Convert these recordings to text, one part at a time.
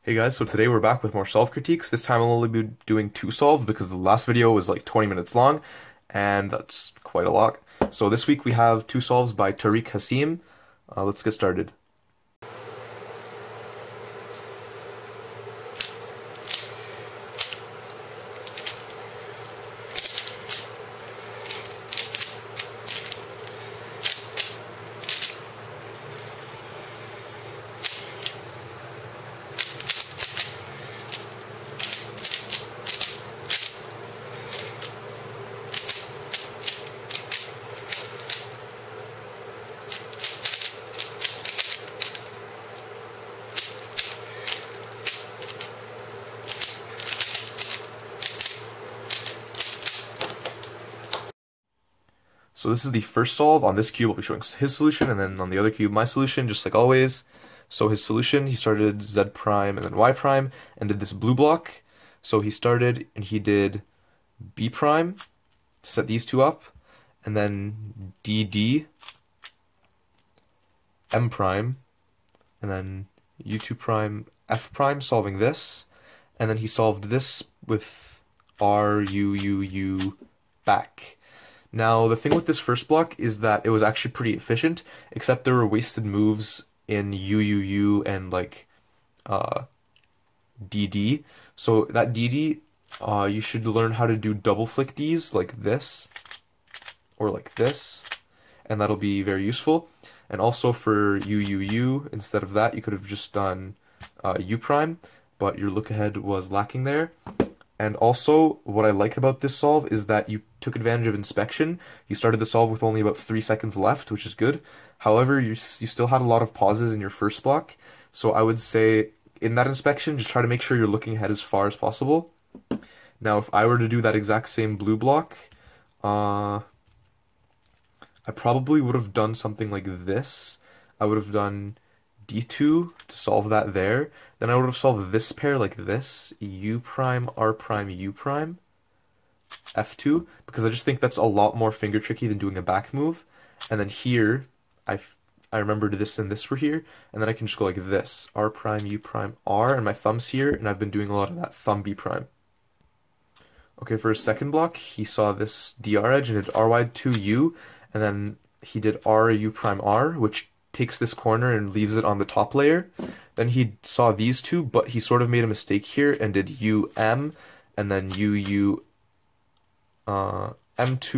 Hey guys, so today we're back with more solve critiques. This time I'll only be doing two solves because the last video was like 20 minutes long, and that's quite a lot. So this week we have two solves by Taariq Hassim. Let's get started. So this is the first solve. On this cube I'll be showing his solution, and then on the other cube my solution, just like always. So his solution, he started z prime and then y prime and did this blue block. So he started and he did b prime, set these two up, and then dd, m prime, and then u2 prime, f prime, solving this. And then he solved this with r, u back. Now, the thing with this first block is that it was actually pretty efficient, except there were wasted moves in UUU and like DD. So that DD, you should learn how to do double flick Ds like this or like this, and that'll be very useful. And also for UUU, instead of that, you could have just done U prime, but your look ahead was lacking there. And also, what I like about this solve is that you took advantage of inspection. You started the solve with only about 3 seconds left, which is good. However, you still had a lot of pauses in your first block. So I would say, in that inspection, just try to make sure you're looking ahead as far as possible. Now, if I were to do that exact same blue block, I probably would have done something like this. I would have done d2 to solve that there. Then I would have solved this pair like this, u prime, r prime, u prime, f2, because I just think that's a lot more finger tricky than doing a back move. And then here, I remembered this and this were here, and then I can just go like this, r prime, u prime, r, and my thumb's here, and I've been doing a lot of that thumb b prime. Okay, for his second block, he saw this dr edge and did r wide 2u, and then he did r u prime r, which takes this corner and leaves it on the top layer. Then he saw these two, but he sort of made a mistake here and did um, and then m2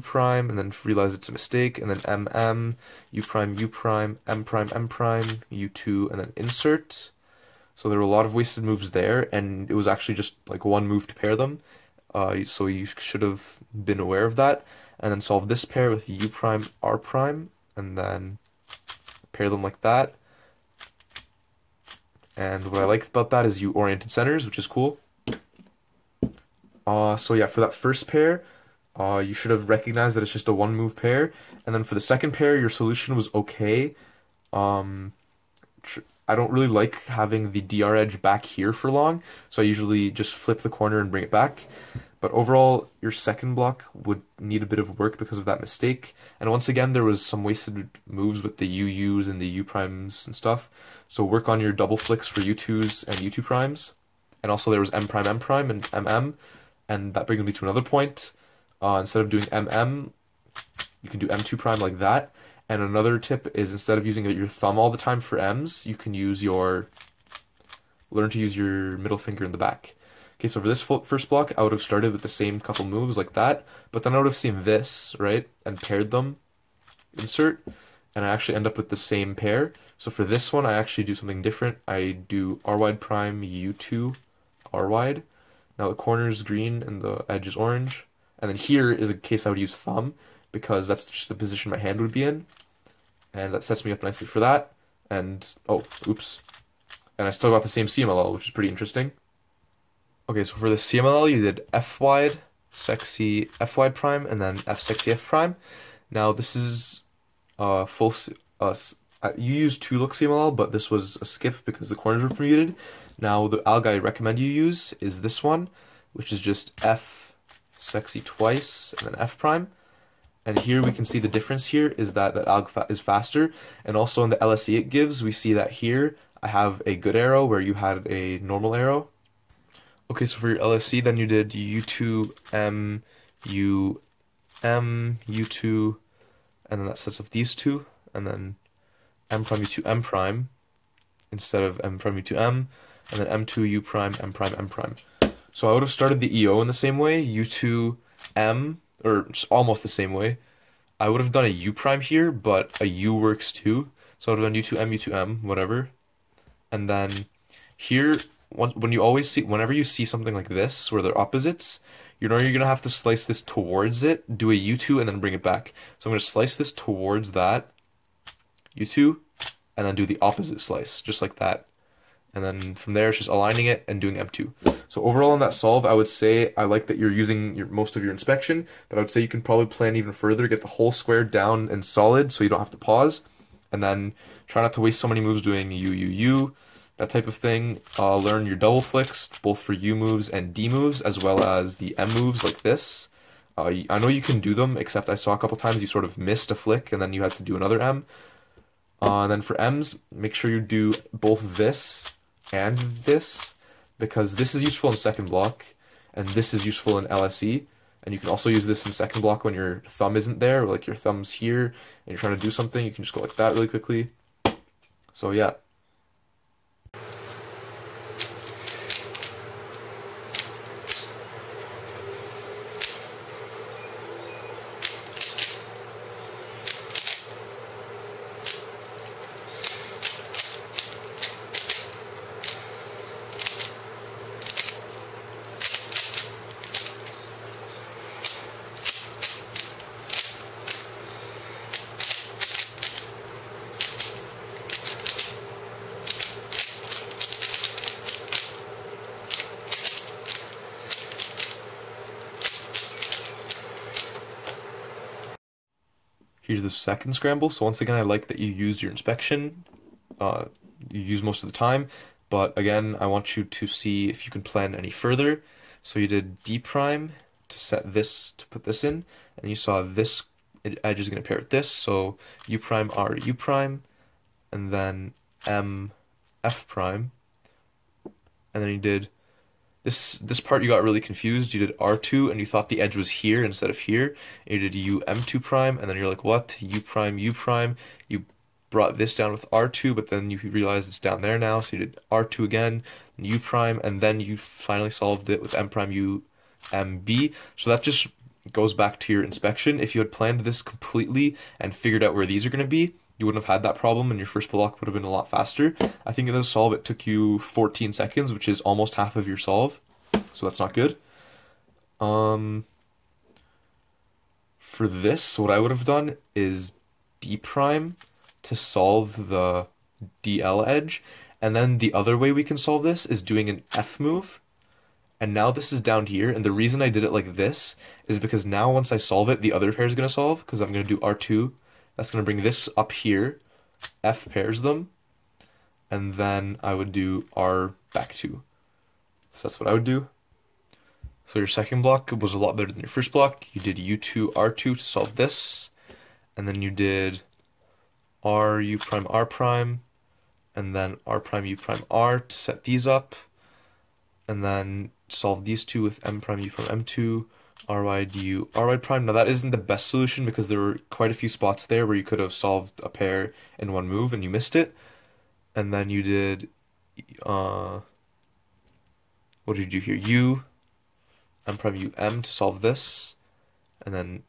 prime, and then realized it's a mistake, and then u prime, m prime, u2, and then insert. So there were a lot of wasted moves there, and it was actually just like one move to pair them. So you should have been aware of that. And then solve this pair with u prime, r prime, and then pair them like that. And what I like about that is you oriented centers, which is cool. So yeah, for that first pair, you should have recognized that it's just a one move pair. And then for the second pair, your solution was okay. I don't really like having the dr edge back here for long, so I usually just flip the corner and bring it back. But overall, your second block would need a bit of work because of that mistake. And once again, there was some wasted moves with the UUs and the U primes and stuff. So work on your double flicks for U2s and U2 primes. And also there was M prime, and MM. And that brings me to another point. Instead of doing MM, you can do M2 prime like that. And another tip is, instead of using your thumb all the time for M's, you can learn to use your middle finger in the back. Okay, so for this first block, I would have started with the same couple moves like that, but then I would have seen this, right, and paired them, insert, and I actually end up with the same pair. So for this one, I actually do something different. I do r wide prime, u2, r wide. Now the corner is green and the edge is orange. And then here is a case I would use thumb, because that's just the position my hand would be in. And that sets me up nicely for that. And, oh, oops. And I still got the same CMLL, which is pretty interesting. Okay, so for the CMLL, you did f wide, sexy f wide prime, and then f sexy f prime. Now this is full. You used 2-look CMLL, but this was a skip because the corners were permuted. Now the alg I recommend you use is this one, which is just f sexy twice and then f prime. And here we can see the difference here is that alg is faster, and also in the LSE it gives, we see that here I have a good arrow where you had a normal arrow. Okay, so for your LSC, then you did U2, M, U, M, U2, and then that sets up these two, and then M prime, U2, M prime, instead of M prime, U2, M, and then M2, U prime, M prime, M prime. So I would have started the EO in the same way, U2, M, or almost the same way. I would have done a U prime here, but a U works too. So I would have done U2M, U2M, whatever. And then here, when you always see, whenever you see something like this, where they're opposites, you know you're gonna have to slice this towards it, do a U2, and then bring it back. So I'm gonna slice this towards that, U2, and then do the opposite slice, just like that. And then from there, it's just aligning it and doing M2. So overall on that solve, I would say I like that you're using most of your inspection, but I would say you can probably plan even further, get the whole square down and solid so you don't have to pause, and then try not to waste so many moves doing U, U, U, that type of thing. Learn your double flicks, both for U moves and D moves, as well as the M moves like this. I know you can do them, except I saw a couple times you sort of missed a flick and then you had to do another M. And then for M's, make sure you do both this and this, because this is useful in second block, and this is useful in LSE. And you can also use this in second block when your thumb isn't there, or like your thumb's here, and you're trying to do something, you can just go like that really quickly. So yeah. Here's the second scramble. So once again, I like that you used your inspection. You use most of the time, but again, I want you to see if you can plan any further. So you did D prime to set this, to put this in, and you saw this edge is going to pair with this. So U prime, R, U prime, and then M, F prime, and then you did this part you got really confused. You did R2 and you thought the edge was here instead of here. And you did U M2 prime and then you're like, what? U prime, U prime. You brought this down with R2, but then you realized it's down there now. So you did R2 again, U prime, and then you finally solved it with M prime, U, M, B. So that just goes back to your inspection. If you had planned this completely and figured out where these are going to be, you wouldn't have had that problem and your first block would have been a lot faster. I think in this solve it took you 14 seconds, which is almost half of your solve. So that's not good. For this, what I would have done is D prime to solve the DL edge. And then the other way we can solve this is doing an F move. And now this is down here. And the reason I did it like this is because now once I solve it, the other pair is going to solve, because I'm going to do R2. That's going to bring this up here, F pairs them, and then I would do R back 2. So that's what I would do. So your second block was a lot better than your first block. You did U2, R2 to solve this, and then you did R, U prime, R prime, and then R prime, U prime, R to set these up, and then solve these two with M prime, U prime, M2, RY, DU, RY prime. Now that isn't the best solution because there were quite a few spots there where you could have solved a pair in one move and you missed it. And then you did, what did you do here? U, M prime, U, M to solve this. And then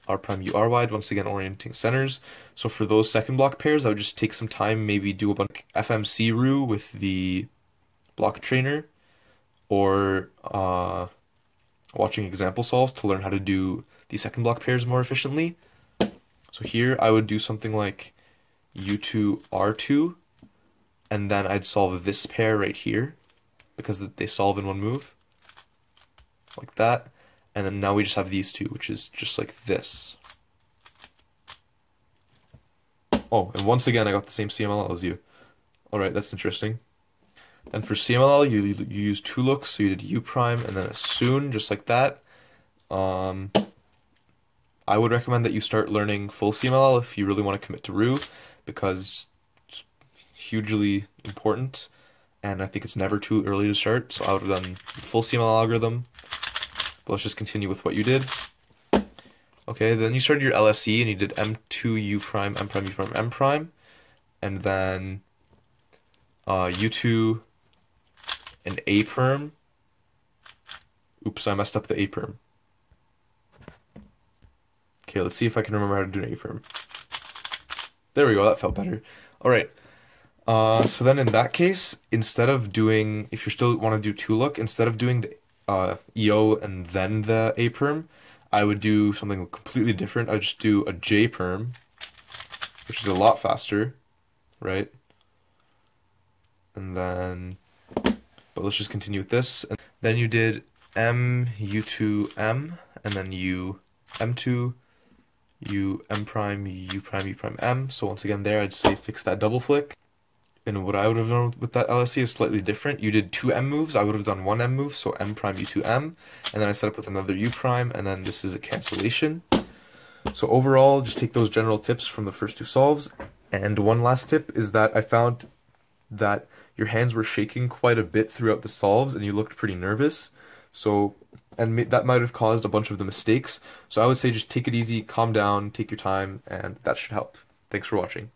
R prime, U, R wide, once again orienting centers. So for those second block pairs, I would just take some time, maybe do a bunch of FMC Roux with the block trainer, or watching example solves to learn how to do the second block pairs more efficiently. So here I would do something like U2, R2, and then I'd solve this pair right here because they solve in one move, like that. And then now we just have these two, which is just like this. Oh, and once again, I got the same CMLL as you. Alright, that's interesting. Then for CMLL, you use two looks, so you did U prime and then a soon, just like that. I would recommend that you start learning full CMLL if you really want to commit to Roux, because hugely important, and I think it's never too early to start. So I would have done full CML algorithm, but let's just continue with what you did. Okay, then you started your LSE and you did M2 U prime, M prime, U prime, M prime, and then U2 and A perm. Oops, I messed up the A perm. Okay, let's see if I can remember how to do an A perm. There we go, that felt better. All right. So then in that case, instead of doing, if you still want to do two look, instead of doing the EO and then the A perm, I would do something completely different. I would just do a J perm, which is a lot faster, right? And then, but let's just continue with this. And then you did M, U2, M, and then U, M2, U, M prime, U prime, U prime, M. So once again there, I'd say fix that double flick. And what I would have done with that LSE is slightly different. You did two M moves, I would have done one M move, so M prime, U2, M. And then I set up with another U prime, and then this is a cancellation. So overall, just take those general tips from the first two solves. And one last tip is that I found that your hands were shaking quite a bit throughout the solves, and you looked pretty nervous. So, and that might have caused a bunch of the mistakes. So I would say just take it easy, calm down, take your time, and that should help. Thanks for watching.